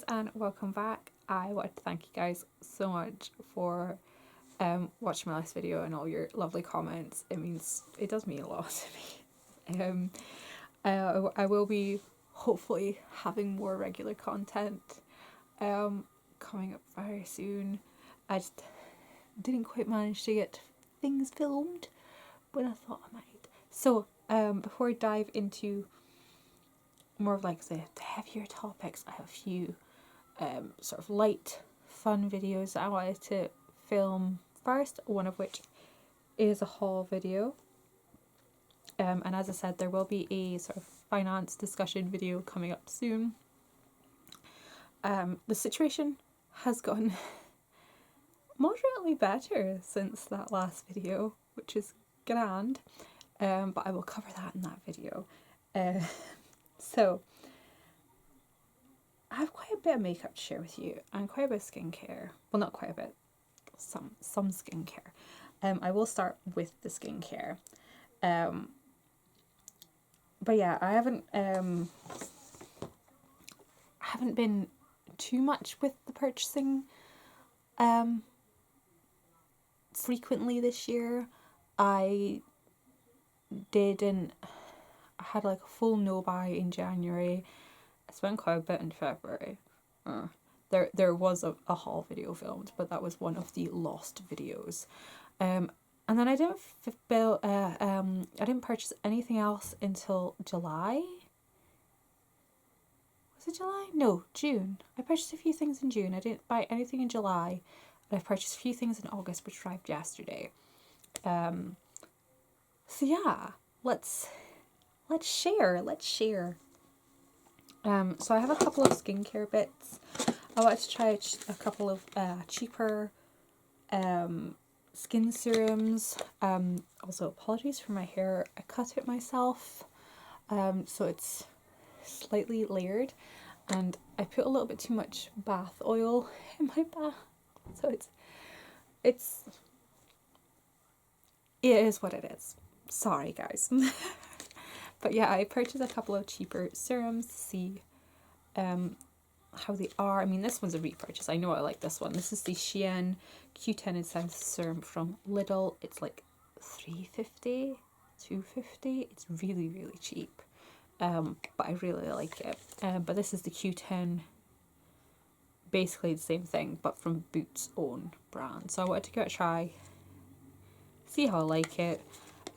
guys, and welcome back. I wanted to thank you guys so much for watching my last video and all your lovely comments. It does mean a lot to me. I will be hopefully having more regular content coming up very soon. I just didn't quite manage to get things filmed, but I thought I might. So before I dive into more of like the heavier topics, I have a few sort of light fun videos that I wanted to film first, one of which is a haul video, and as I said, there will be a sort of finance discussion video coming up soon. The situation has gotten moderately better since that last video, which is grand, but I will cover that in that video. So I have quite a bit of makeup to share with you and quite a bit of skincare. Well, not quite a bit, some skincare. I will start with the skincare. But yeah, I haven't been too much with the purchasing frequently this year. I had like a full no buy in January. I spent quite a bit in February. There was a haul video filmed, but that was one of the lost videos. And then I didn't purchase anything else until July. Was it July? No, June. I purchased a few things in June. I didn't buy anything in July, but I purchased a few things in August, which arrived yesterday. So yeah, let's share. So I have a couple of skincare bits. I wanted to try a couple of cheaper skin serums. Also, apologies for my hair. I cut it myself, so it's slightly layered, and I put a little bit too much bath oil in my bath, so it is what it is. Sorry, guys. But yeah, I purchased a couple of cheaper serums to see how they are. I mean, this one's a repurchase. I know I like this one. This is the Cien Q10 Serum from Lidl. It's like $3.50, $2.50. It's really, really cheap. But I really like it. But this is the Q10, basically the same thing, but from Boots' own brand. So I wanted to give it a try, see how I like it.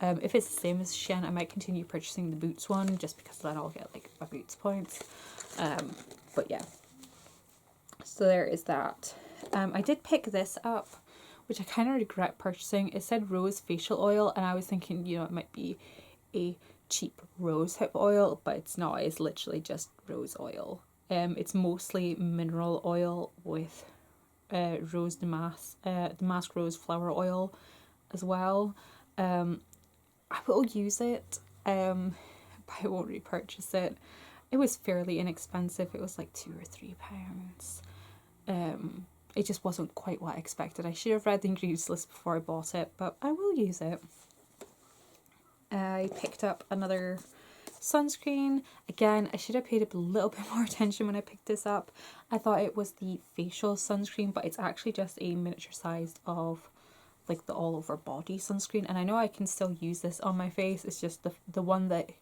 If it's the same as Cien, I might continue purchasing the Boots one, just because then I'll get like my Boots points. But yeah, so there is that. I did pick this up, which I kind of regret purchasing. It said rose facial oil, and I was thinking, it might be a cheap rose hip oil, but it's not. It's literally just rose oil. It's mostly mineral oil with rose damask rose flower oil as well. I will use it, but I won't repurchase it. It was fairly inexpensive. It was like £2 or £3. It just wasn't quite what I expected. I should have read the ingredients list before I bought it, but I will use it. I picked up another sunscreen. Again, I should have paid a little bit more attention when I picked this up. I thought it was the facial sunscreen, but it's actually just a miniature size of like the all over body sunscreen, and I know I can still use this on my face. It's just the one that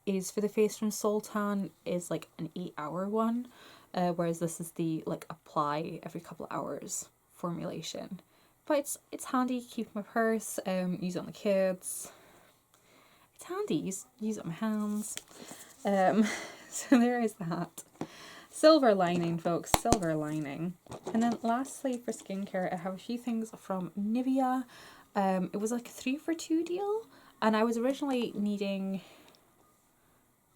is for the face from Soltan is like an 8-hour one, whereas this is the like apply every couple of hours formulation. But it's handy, keep my purse, use it on the kids. It's handy, use it on my hands. So there is that. Silver lining, folks, silver lining. And then lastly for skincare, I have a few things from Nivea. It was like a 3 for 2 deal, and I was originally needing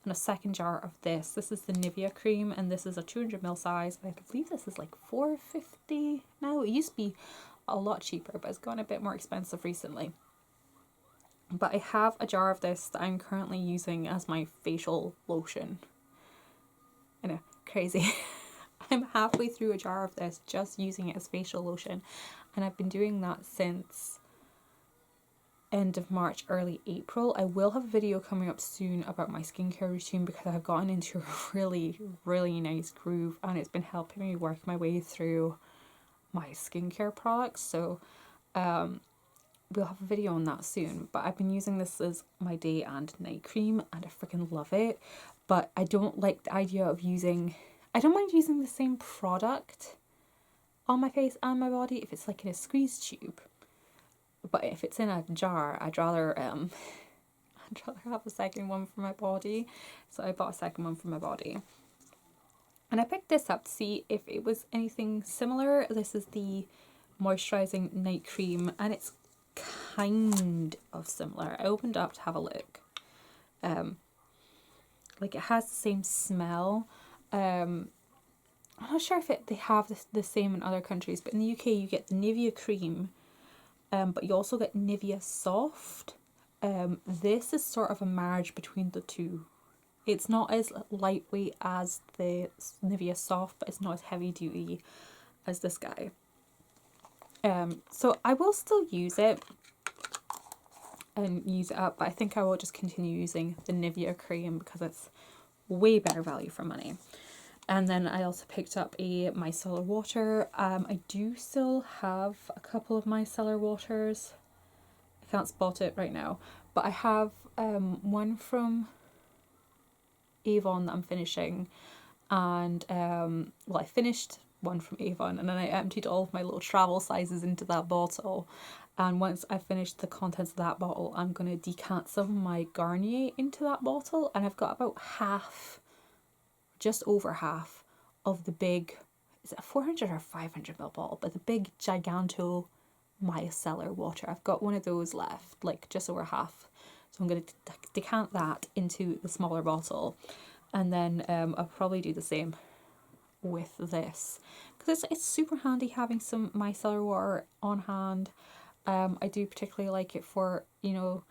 a second jar of this. This is the Nivea Cream, and this is a 200ml size. I believe this is like $4.50 now. It used to be a lot cheaper, but it's gotten a bit more expensive recently. But I have a jar of this that I'm currently using as my facial lotion. I know, crazy. I'm halfway through a jar of this, just using it as facial lotion, and I've been doing that since end of March, early April. I will have a video coming up soon about my skincare routine because I've gotten into a really nice groove, and it's been helping me work my way through my skincare products. So we'll have a video on that soon. But I've been using this as my day and night cream, and I freaking love it. But I don't like the idea of I don't mind using the same product on my face and my body if it's like in a squeeze tube. But if it's in a jar, I'd rather have a second one for my body. So I bought a second one for my body. And I picked this up to see if it was anything similar. This is the Moisturizing Night Cream, and it's kind of similar. I opened up to have a look. Like, it has the same smell. I'm not sure if they have the same in other countries, but in the UK you get the Nivea Cream, but you also get Nivea Soft. This is sort of a marriage between the two. It's not as lightweight as the Nivea Soft, but it's not as heavy duty as this guy. So I will still use it and use it up, but I think I will just continue using the Nivea Cream because it's way better value for money. And then I also picked up a Micellar Water. I do still have a couple of Micellar Waters. I can't spot it right now, but I have one from Avon that I'm finishing, and well, I finished one from Avon, and then I emptied all of my little travel sizes into that bottle. And once I finish the contents of that bottle, I'm going to decant some of my Garnier into that bottle, and I've got about half, just over half of the big, is it a 400 or 500ml bottle, but the big Giganto Micellar Water. I've got one of those left, like just over half. So I'm going to decant that into the smaller bottle, and then I'll probably do the same with this because it's super handy having some micellar water on hand. I do particularly like it for, you know,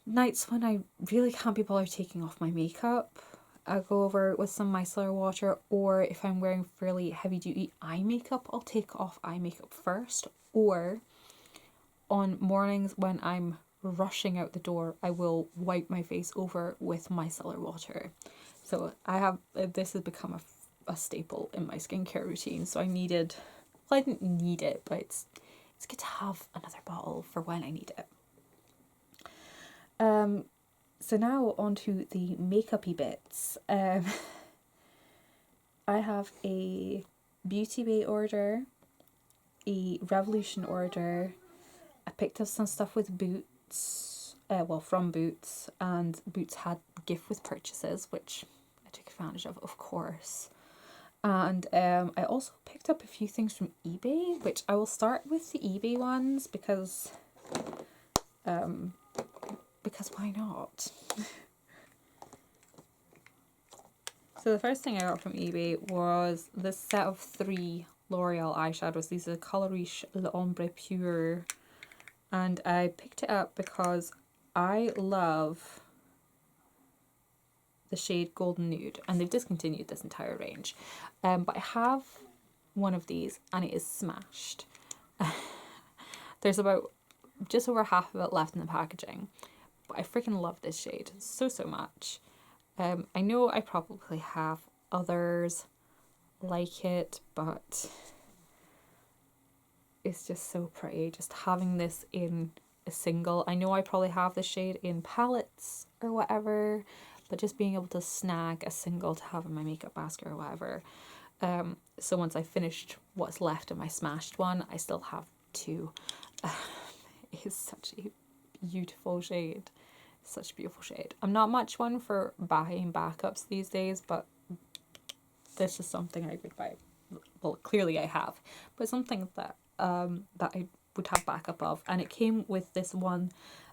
nights when I really can't be bothered taking off my makeup. I'll go over it with some micellar water, or if I'm wearing fairly heavy duty eye makeup, I'll take off eye makeup first, or on mornings when I'm rushing out the door, I will wipe my face over with micellar water. So this has become a staple in my skincare routine. So I didn't need it, but it's good to have another bottle for when I need it. So now on to the makeup-y bits. I have a Beauty Bay order, a Revolution order. I picked up some stuff with Boots, from Boots, and Boots had gift with purchases, which I took advantage of course. And I also picked up a few things from eBay, which I will start with the eBay ones because why not? So the first thing I got from eBay was this set of 3 L'Oreal eyeshadows. These are Color Riche L'Ombre Pure, and I picked it up because I love the shade Golden Nude, and they've discontinued this entire range. But I have one of these, and it is smashed. There's about just over half of it left in the packaging, but I freaking love this shade so much. I know I probably have others like it, but it's just so pretty. Just having this in a single, I know I probably have this shade in palettes or whatever, but just being able to snag a single to have in my makeup basket or whatever. So once I finished what's left of my smashed one, I still have 2. It's such a beautiful shade. Such a beautiful shade. I'm not much one for buying backups these days, but this is something I would buy. Well, clearly I have, but something that I would have backup of. And it came with this one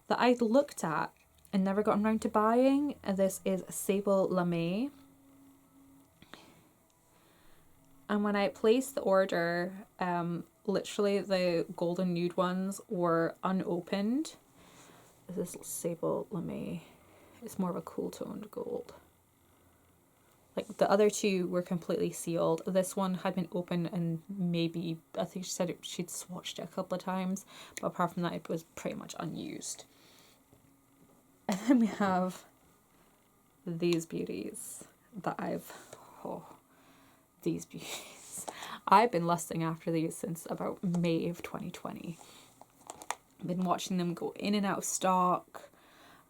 that I looked at and never gotten around to buying. And this is Sable Lame. And when I placed the order, literally the Golden Nude ones were unopened. This is Sable Lame. It's more of a cool toned gold. Like the other two were completely sealed. This one had been open and maybe, I think she said she'd swatched it a couple of times, but apart from that it was pretty much unused. And then we have these beauties that these beauties. I've been lusting after these since about May of 2020. I've been watching them go in and out of stock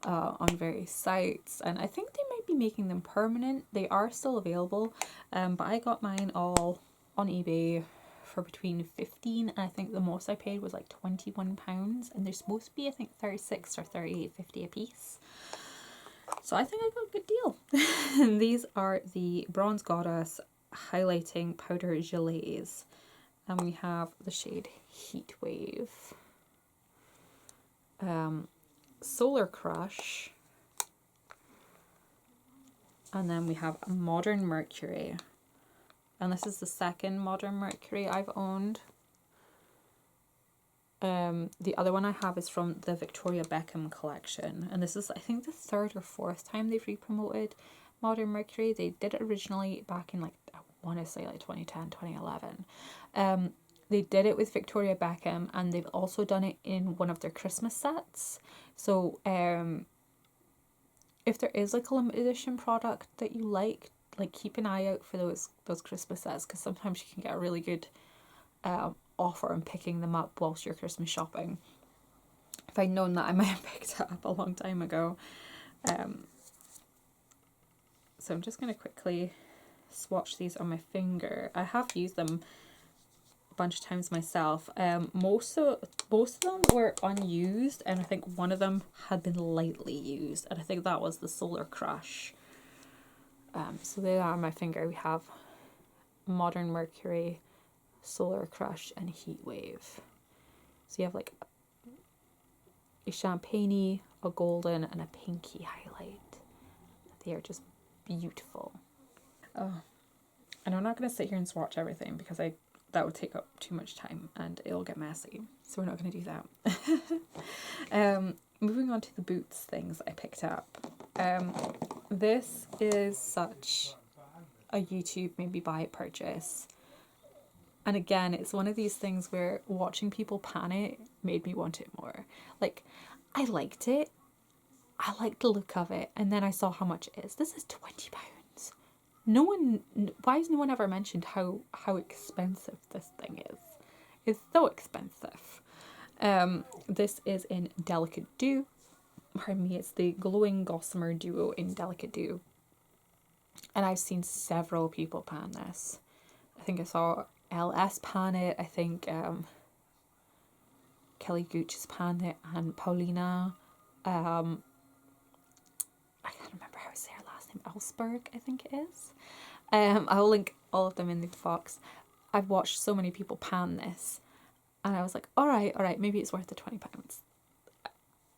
on various sites, and I think they might be making them permanent. They are still available, but I got mine all on eBay for between 15 and I think the most I paid was like £21, and they're supposed to be I think 36 or 38.50 a piece. So I think I got a good deal. And these are the Bronze Goddess Highlighting Powder Gelees, and we have the shade Heatwave, Solar Crush, and then we have Modern Mercury, and this is the second Modern Mercury I've owned. The other one I have is from the Victoria Beckham collection, and this is I think the third or fourth time they've re-promoted Modern Mercury. They did it originally back in like, I want to say like 2010, 2011. They did it with Victoria Beckham, and they've also done it in one of their Christmas sets. So if there is like a limited edition product that you like keep an eye out for those Christmas sets, because sometimes you can get a really good offer on picking them up whilst you're Christmas shopping. If I'd known that, I might have picked it up a long time ago. So I'm just going to quickly swatch these on my finger. I have used them a bunch of times myself. Most of them were unused, and I think one of them had been lightly used, and I think that was the Solar Crush. So they are on my finger. We have Modern Mercury, Solar Crush, and Heatwave. So you have like a champagne-y, a golden, and a pinky highlight. They are just beautiful. Oh, and I'm not going to sit here and swatch everything because that would take up too much time and it'll get messy. So we're not going to do that. Moving on to the boots things I picked up. This is such a YouTube maybe buy it purchase. And again, it's one of these things where watching people pan it made me want it more. Like, I liked it. I liked the look of it. And then I saw how much it is. This is £20. Why has no one ever mentioned how expensive this thing is? It's so expensive. This is in Delicate Dew. Pardon me, it's the Glowing Gossamer Duo in Delicate Dew. And I've seen several people pan this. I think I saw LS pan it. I think Kelly Gooch has panned it, and Paulina. I can't remember how to say her last name. Ellsberg, I think it is. I'll link all of them in the box. I've watched so many people pan this, and I was like, all right, maybe it's worth the £20.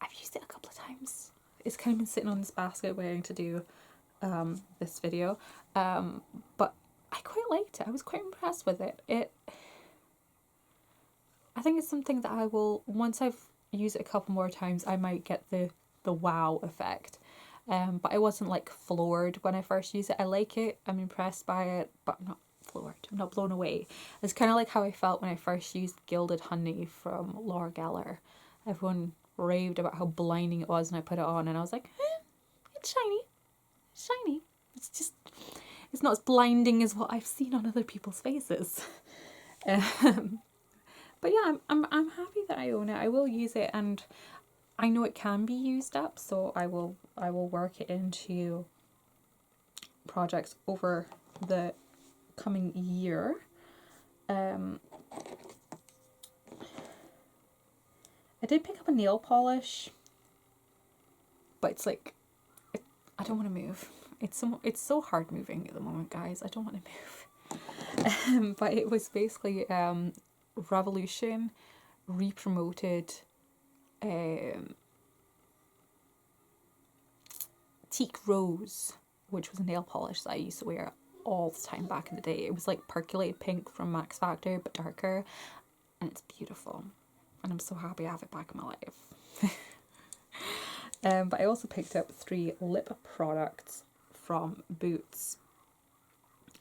I've used it a couple of times. It's kind of been sitting on this basket waiting to do this video, but I quite liked it. I was quite impressed with it. I think it's something that I will, once I've used it a couple more times, I might get the wow effect. But I wasn't like floored when I first used it. I like it, I'm impressed by it, but I'm not floored, I'm not blown away. It's kind of like how I felt when I first used Gilded Honey from Laura Geller. Everyone raved about how blinding it was, and I put it on and I was like, it's shiny. It's not as blinding as what I've seen on other people's faces. But yeah, I'm happy that I own it. I will use it, and I know it can be used up, so I will work it into projects over the coming year. I did pick up a nail polish, but it's like, I don't want to move. It's so hard moving at the moment, guys. I don't want to move. But it was basically Revolution re-promoted Teak Rose, which was a nail polish that I used to wear all the time back in the day. It was like percolated pink from Max Factor, but darker, and it's beautiful. And I'm so happy I have it back in my life. But I also picked up 3 lip products from Boots.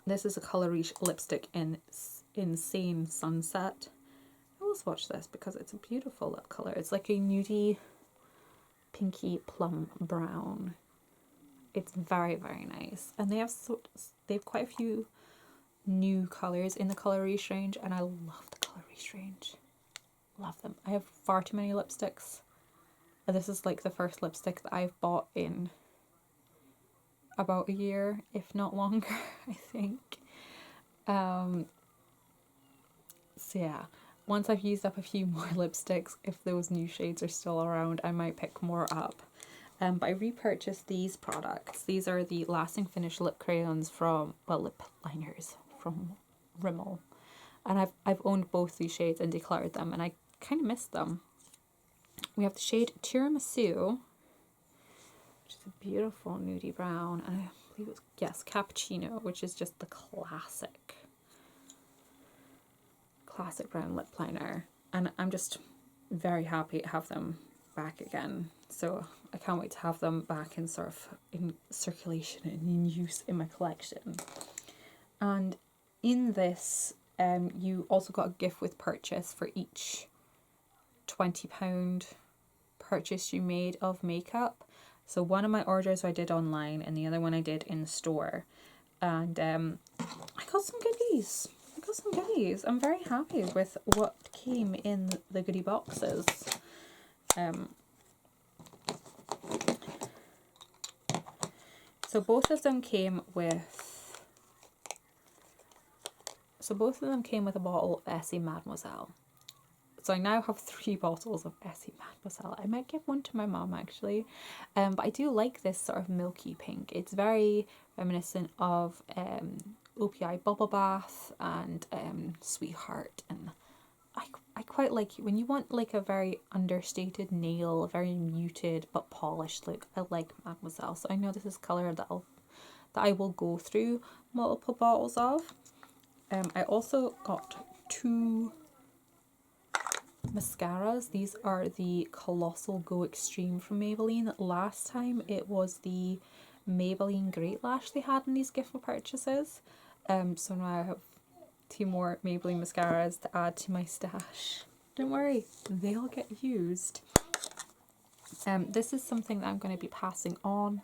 This is a Colour Riche lipstick in Seine Sunset. I will swatch this because it's a beautiful lip colour. It's like a nudie, pinky plum brown. It's very, very nice. And they have quite a few new colours in the Colour Riche range, and I love the Colour Riche range. Love them. I have far too many lipsticks. And this is like the first lipstick that I've bought in about a year, if not longer, I think. So yeah, once I've used up a few more lipsticks, if those new shades are still around, I might pick more up. But I repurchased these products. These are the Lasting Finish lip crayons from, well, lip liners from Rimmel. And I've owned both these shades and decluttered them, and I kind of missed them. We have the shade Tiramisu, which is a beautiful nudie brown, and I believe it's, yes, Cappucino, which is just the classic brown lip liner. And I'm just very happy to have them back again. So I can't wait to have them back in sort of in circulation and in use in my collection. And in this, you also got a gift with purchase for each £20 purchase you made of makeup. So one of my orders I did online and the other one I did in the store. And I got some goodies. I'm very happy with what came in the goodie boxes. So both of them came with a bottle of Essie Mademoiselle. So I now have 3 bottles of Essie Mademoiselle. I might give one to my mom actually. But I do like this sort of milky pink. It's very reminiscent of OPI Bubble Bath and Sweetheart. And I quite like it. When you want like a very understated nail, very muted but polished look, I like Mademoiselle. So I know this is colour that I will go through multiple bottles of. I also got 2 mascaras. These are the Colossal Go Extreme from Maybelline. Last time it was the Maybelline Great Lash they had in these gift purchases. So now I have 2 more Maybelline mascaras to add to my stash. Don't worry, they'll get used. This is something that I'm going to be passing on.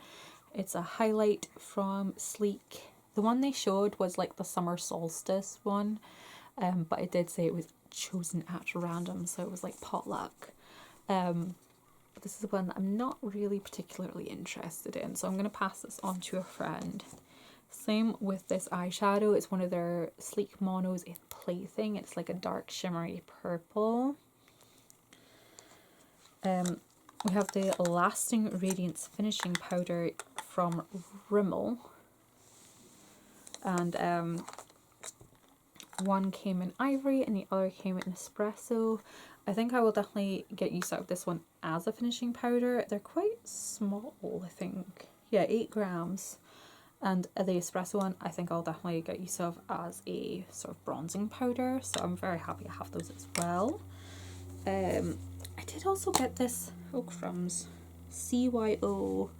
It's a highlight from Sleek. The one they showed was like the summer solstice one, but it did say it was chosen at random, so it was like potluck. But this is one that I'm not really particularly interested in, so I'm going to pass this on to a friend. Same with this eyeshadow. It's one of their Sleek monos in Plaything. It's like a dark shimmery purple. We have the Lasting Radiance Finishing Powder from Rimmel. And one came in ivory and the other came in espresso. I think I will definitely get use out of this one as a finishing powder. They're quite small, I think. Yeah, 8 grams. And the espresso one, I think I'll definitely get use of as a sort of bronzing powder. So I'm very happy to have those as well. I did also get this, oh crumbs, CYO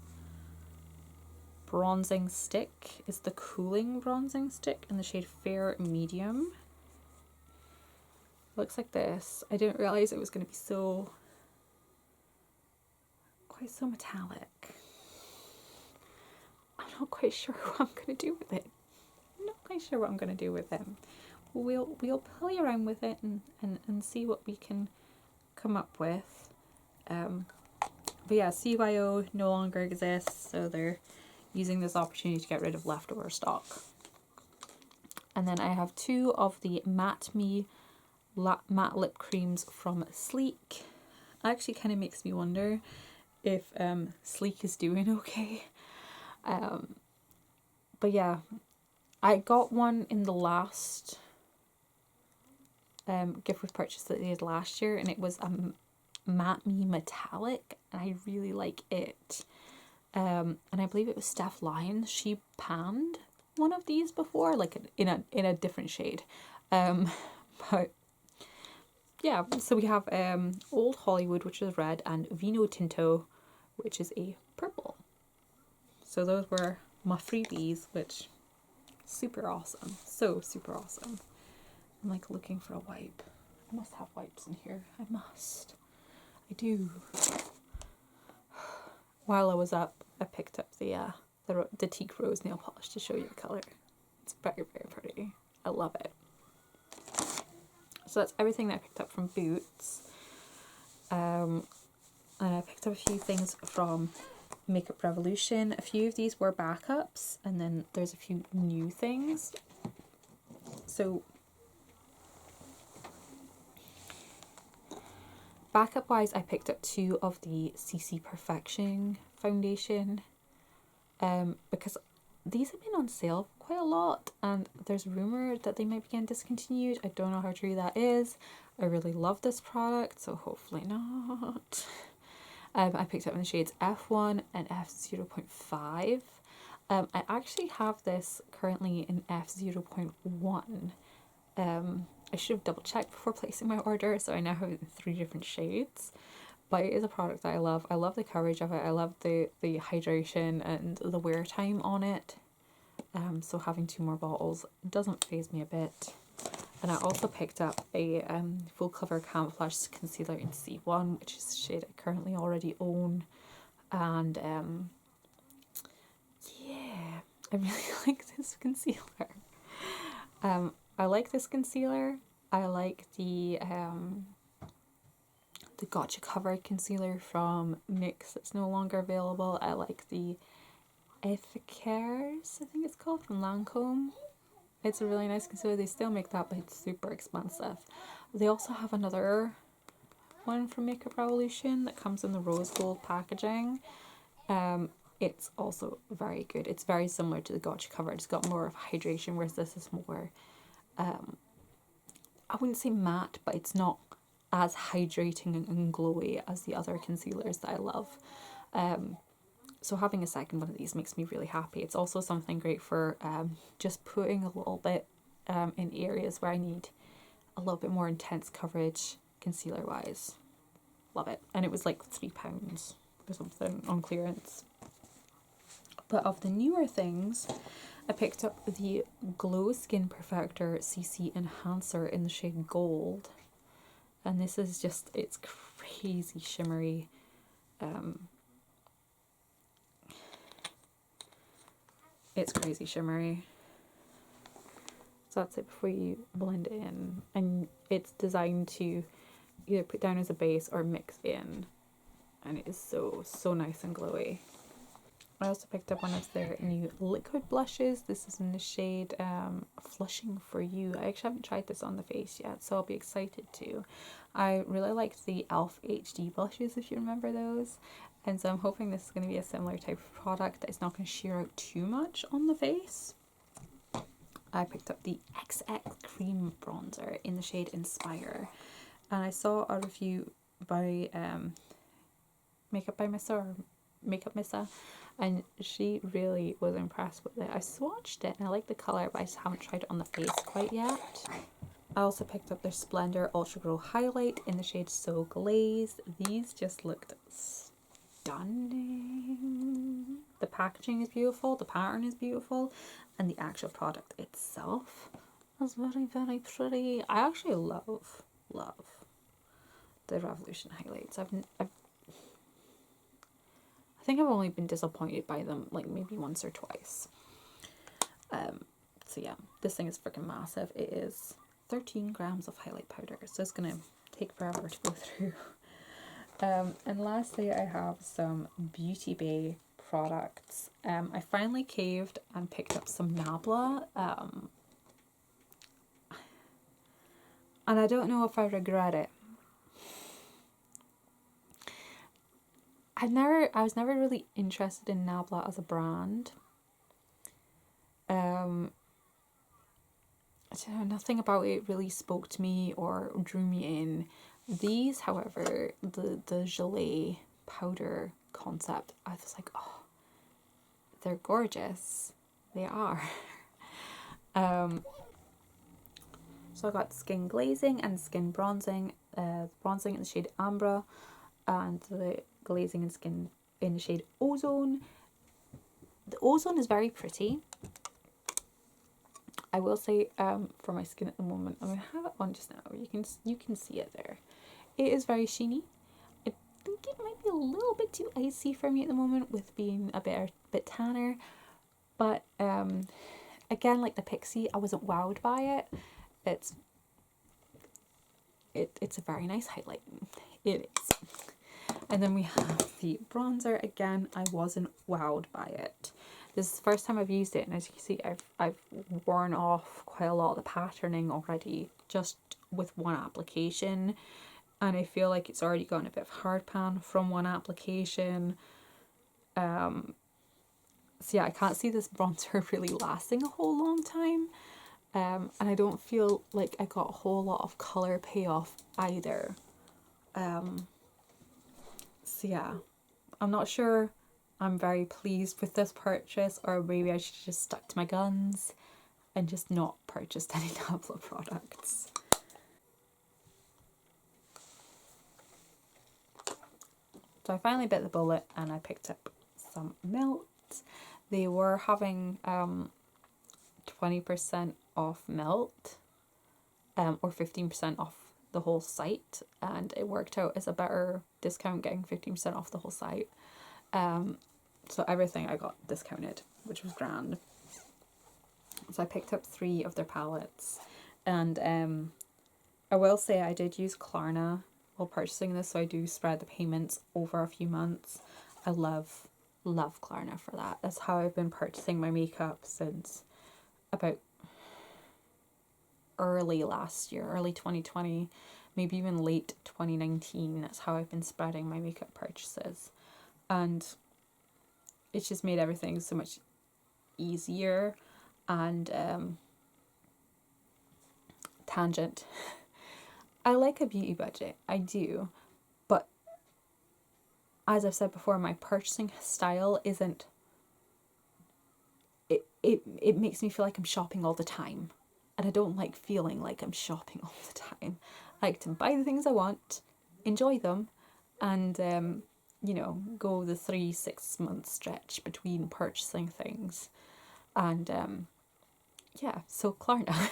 bronzing stick. It's the cooling bronzing stick in the shade Fair Medium. Looks like this. I didn't realize it was going to be so metallic. I'm not quite sure what I'm going to do with it. We'll play around with it and see what we can come up with. But yeah, CYO no longer exists, so they're using this opportunity to get rid of leftover stock. And then I have 2 of the Matte Me matte lip creams from Sleek. Actually kind of makes me wonder if Sleek is doing okay. But yeah, I got one in the last gift with purchase that they did last year, and it was a Matte Me metallic, and I really like it. And I believe it was Steph Lyons. She panned one of these before, like in a different shade. But yeah, so we have Old Hollywood, which is red, and Vino Tinto, which is a purple. So those were my freebies, which super awesome. So super awesome. I'm like looking for a wipe. I must have wipes in here. I must. I do. While I was up, I picked up the Teak Rose nail polish to show you the colour. It's very, very pretty. I love it. So that's everything that I picked up from Boots. And I picked up a few things from Makeup Revolution. A few of these were backups, and then there's a few new things. So backup wise, I picked up 2 of the CC Perfection foundation, because these have been on sale quite a lot, and there's rumour that they might be getting discontinued. I don't know how true that is. I really love this product, so hopefully not. I picked up in the shades F1 and F0.5. I actually have this currently in F0.1. I should have double checked before placing my order, so I now have it in 3 different shades. But it is a product that I love. I love the coverage of it. I love the hydration and the wear time on it. So having 2 more bottles doesn't faze me a bit. And I also picked up a full cover Camouflage concealer in C1, which is a shade I currently already own. And yeah, I really like this concealer. I like this concealer. I like the Gotcha covered concealer from NYX that's no longer available. I like the Efficares, I think it's called, from Lancome. It's a really nice concealer. They still make that, but it's super expensive. They also have another one from Makeup Revolution that comes in the rose gold packaging. It's also very good. It's very similar to the Gotcha cover. It's got more of hydration, whereas this is more, I wouldn't say matte, but it's not as hydrating and glowy as the other concealers that I love. So having a second one of these makes me really happy. It's also something great for just putting a little bit in areas where I need a little bit more intense coverage concealer wise. Love it. And it was like £3 or something on clearance. But of the newer things, I picked up the Glow Skin Perfector CC Enhancer in the shade Gold. And this is just, it's crazy shimmery. It's crazy shimmery. So that's it before you blend it in. And it's designed to either put down as a base or mix in. And it is so, so nice and glowy. I also picked up one of their new liquid blushes. This is in the shade Flushing For You. I actually haven't tried this on the face yet, so I'll be excited to. I really liked the e.l.f. HD blushes, if you remember those. And so I'm hoping this is going to be a similar type of product that is not going to sheer out too much on the face. I picked up the XX Cream Bronzer in the shade Inspire. And I saw a review by Makeup by Missa, or Makeup Missa, and she really was impressed with it. I swatched it and I like the colour, but I just haven't tried it on the face quite yet. I also picked up their Splendor Ultra Glow Highlight in the shade So Glazed. These just looked stunning. The packaging is beautiful, the pattern is beautiful, and the actual product itself is very, very pretty. I actually love the Revolution highlights. I think I've only been disappointed by them like maybe once or twice. So yeah, this thing is freaking massive. It is 13 grams of highlight powder, so it's gonna take forever to go through. And lastly, I have some Beauty Bay products. I finally caved and picked up some Nabla. And I don't know if I regret it. I was never really interested in Nabla as a brand. So nothing about it really spoke to me or drew me in. These, however, the Gelee powder concept, I was like, oh, they're gorgeous. They are. So I got skin glazing and skin bronzing. Bronzing in the shade Ambra, and the glazing and skin in the shade Ozone. The Ozone is very pretty. I will say, for my skin at the moment, I'm gonna have it on just now. You can see it there. It is very sheeny. I think it might be a little bit too icy for me at the moment with being a bit tanner. But again, like the Pixi, I wasn't wowed by it. It's a very nice highlight. It is. And then we have the bronzer. Again, I wasn't wowed by it. This is the first time I've used it, and as you can see, I've worn off quite a lot of the patterning already just with one application, and I feel like it's already gotten a bit of hard pan from one application. So yeah, I can't see this bronzer really lasting a whole long time, and I don't feel like I got a whole lot of colour payoff either. So yeah, I'm not sure I'm very pleased with this purchase, or maybe I should have just stuck to my guns and just not purchased any Nabla products. So I finally bit the bullet and I picked up some Melt. They were having 20% off Melt, or 15% off the whole site, and it worked out as a better discount getting 15% off the whole site. So everything I got discounted, which was grand. So I picked up 3 of their palettes, and I will say I did use Klarna while purchasing this, so I do spread the payments over a few months. I love Klarna for that. That's how I've been purchasing my makeup since about early last year, early 2020, maybe even late 2019. That's how I've been spreading my makeup purchases, and it's just made everything so much easier. And tangent, I like a beauty budget, I do, but as I've said before, my purchasing style isn't, it makes me feel like I'm shopping all the time, and I don't like feeling like I'm shopping all the time. I like to buy the things I want, enjoy them, and you know, go the 3-6 month stretch between purchasing things. And yeah, so Klarna.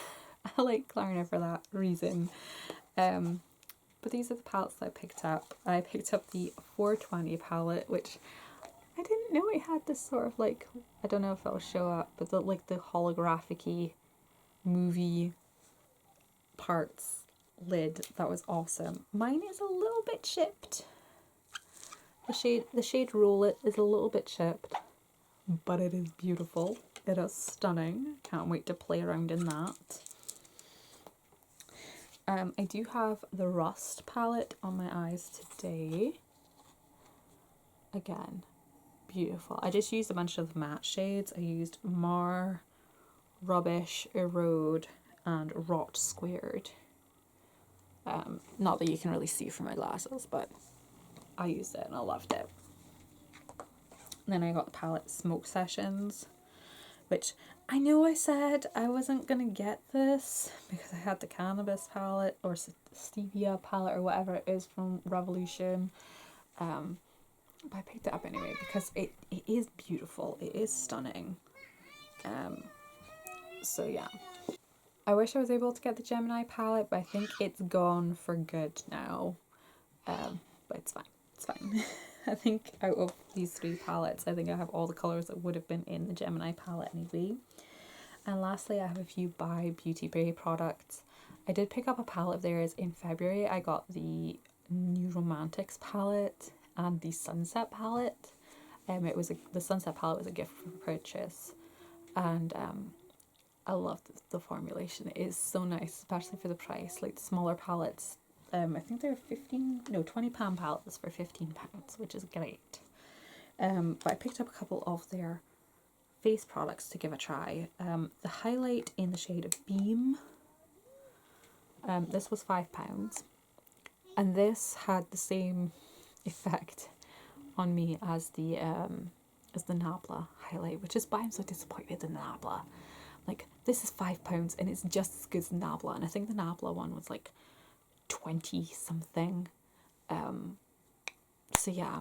I like Klarna for that reason. But these are the palettes that I picked up. I picked up the 420 palette, which I didn't know it had this sort of like, I don't know if it'll show up, but the holographic-y movie parts lid. That was awesome. Mine is a little bit chipped. The shade Roll It is a little bit chipped, but it is beautiful. It is stunning. Can't wait to play around in that. I do have the Rust palette on my eyes today. Again, beautiful. I just used a bunch of matte shades. I used Mar, Rubbish, Erode, and Rot Squared. Not that you can really see from my glasses, but I used it and I loved it. And then I got the palette Smoke Sessions, which I know I said I wasn't going to get this because I had the Cannabis palette or Stevia palette or whatever it is from Revolution. But I picked it up anyway because it is beautiful. It is stunning. So yeah. I wish I was able to get the Gemini palette, but I think it's gone for good now. But it's fine. It's fine. I think out of these 3 palettes, I think I have all the colours that would have been in the Gemini palette anyway. And lastly, I have a few By Beauty Bay products. I did pick up a palette of theirs in February. I got the New Romantics palette and the Sunset palette. The Sunset palette was a gift for purchase, and I love the formulation. It is so nice, especially for the price. Like the smaller palettes, I think they're £20 palettes for £15, which is great. But I picked up a couple of their face products to give a try. The highlight in the shade of Beam. This was £5, and this had the same effect on me as the Nabla highlight, which is why I'm so disappointed in the Nabla. Like, this is £5 and it's just as good as the Nabla, and I think the Nabla one was like 20 something. So yeah.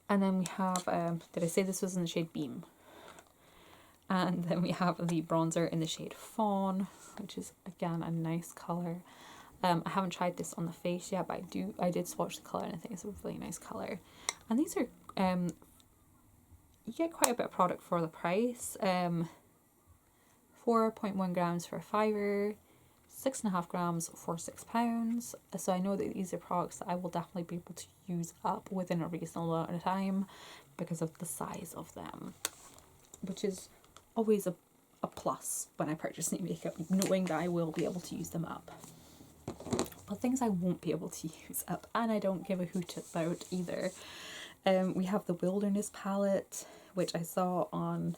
And then we have, did I say this was in the shade Beam? And then we have the bronzer in the shade Fawn, which is again a nice colour. I haven't tried this on the face yet, but I did swatch the colour and I think it's a really nice colour. And these are you get quite a bit of product for the price. 4.1 grams for a £5, 6.5 grams for £6. So I know that these are products that I will definitely be able to use up within a reasonable amount of time because of the size of them, which is always a plus when I purchase new makeup, knowing that I will be able to use them up. But things I won't be able to use up, and I don't give a hoot about either. We have the Wilderness palette, which I saw on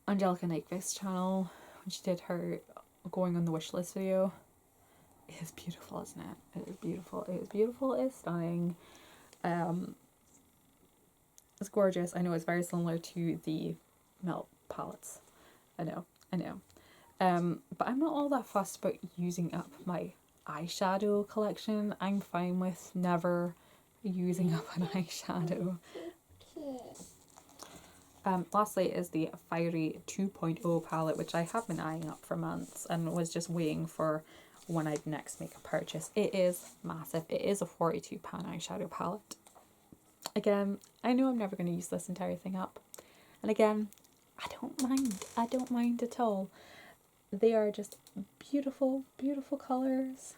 Angelica Nyquist's channel when she did her going on the wish list video. It is beautiful, isn't it? It is beautiful. It is beautiful. It is stunning. It's gorgeous. I know it's very similar to the Melt palettes. I know. But I'm not all that fussed about using up my eyeshadow collection. I'm fine with never using up an eyeshadow. Lastly is the Fiery 2.0 palette, which I have been eyeing up for months and was just waiting for when I'd next make a purchase. It is massive. It is a £42 eyeshadow palette. Again, I know I'm never going to use this entire thing up. And again, I don't mind at all. They are just beautiful, beautiful colours.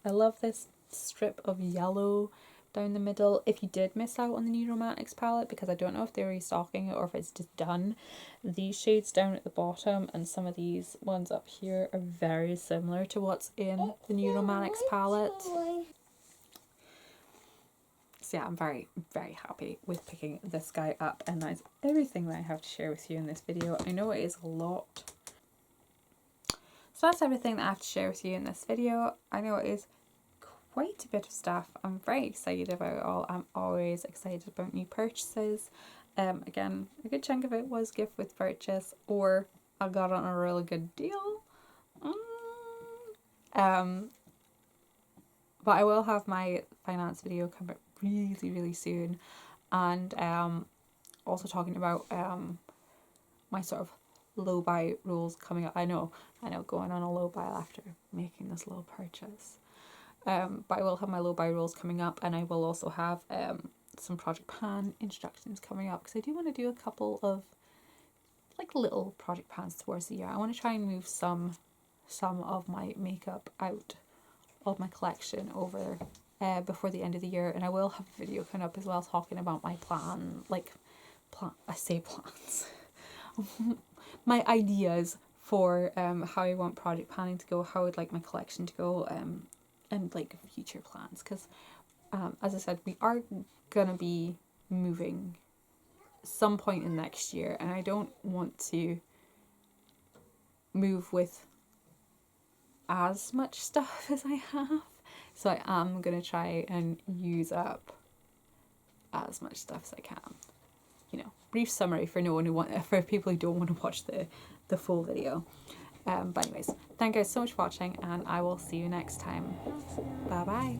I love this strip of yellow down the middle. If you did miss out on the New Romantics palette, because I don't know if they're restocking it or if it's just done, these shades down at the bottom and some of these ones up here are very similar to what's in the New Romantics palette. So yeah, I'm very, very happy with picking this guy up, and that's everything that I have to share with you in this video. I know it is a lot. So that's everything that I have to share with you in this video. I know it is quite a bit of stuff. I'm very excited about it all. I'm always excited about new purchases. Again, a good chunk of it was gift with purchase, or I got it on a really good deal. But I will have my finance video come out really, really soon, and also talking about my sort of low buy rules coming up. I know, going on a low buy after making this little purchase. But I will have my low buy rules coming up, and I will also have some Project Pan instructions coming up, because I do want to do a couple of like little Project Pans towards the year. I want to try and move some of my makeup out of my collection over before the end of the year, and I will have a video coming up as well talking about my plans, my ideas for how I want project planning to go, how I'd like my collection to go, and like future plans, because as I said, we are gonna be moving some point in next year, and I don't want to move with as much stuff as I have, so I am gonna try and use up as much stuff as I can. You know, brief summary for for people who don't want to watch the full video. But anyways, thank you guys so much for watching, and I will see you next time. Bye bye.